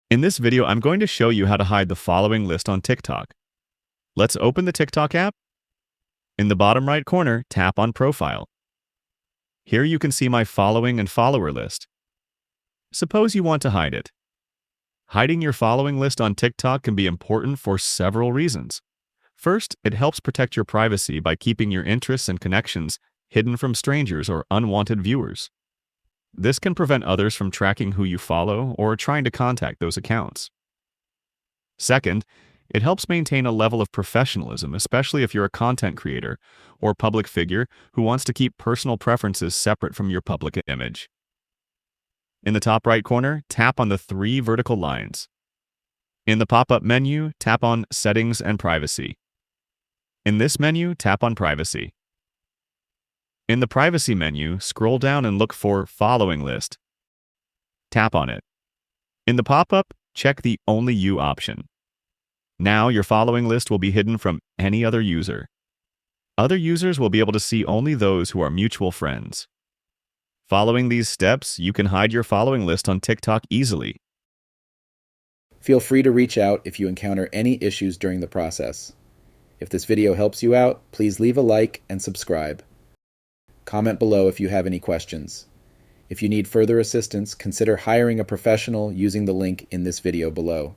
In this video, I'm going to show you how to hide the following list on TikTok. Let's open the TikTok app. In the bottom right corner, tap on Profile. Here you can see my following and follower list. Suppose you want to hide it. Hiding your following list on TikTok can be important for several reasons. First, it helps protect your privacy by keeping your interests and connections hidden from strangers or unwanted viewers. This can prevent others from tracking who you follow or trying to contact those accounts. Second, it helps maintain a level of professionalism, especially if you're a content creator or public figure who wants to keep personal preferences separate from your public image. In the top right corner, tap on the three vertical lines. In the pop-up menu, tap on Settings and Privacy. In this menu, tap on Privacy. In the Privacy menu, scroll down and look for Following List. Tap on it. In the pop-up, check the Only You option. Now your following list will be hidden from any other user. Other users will be able to see only those who are mutual friends. Following these steps, you can hide your following list on TikTok easily. Feel free to reach out if you encounter any issues during the process. If this video helps you out, please leave a like and subscribe. Comment below if you have any questions. If you need further assistance, consider hiring a professional using the link in this video below.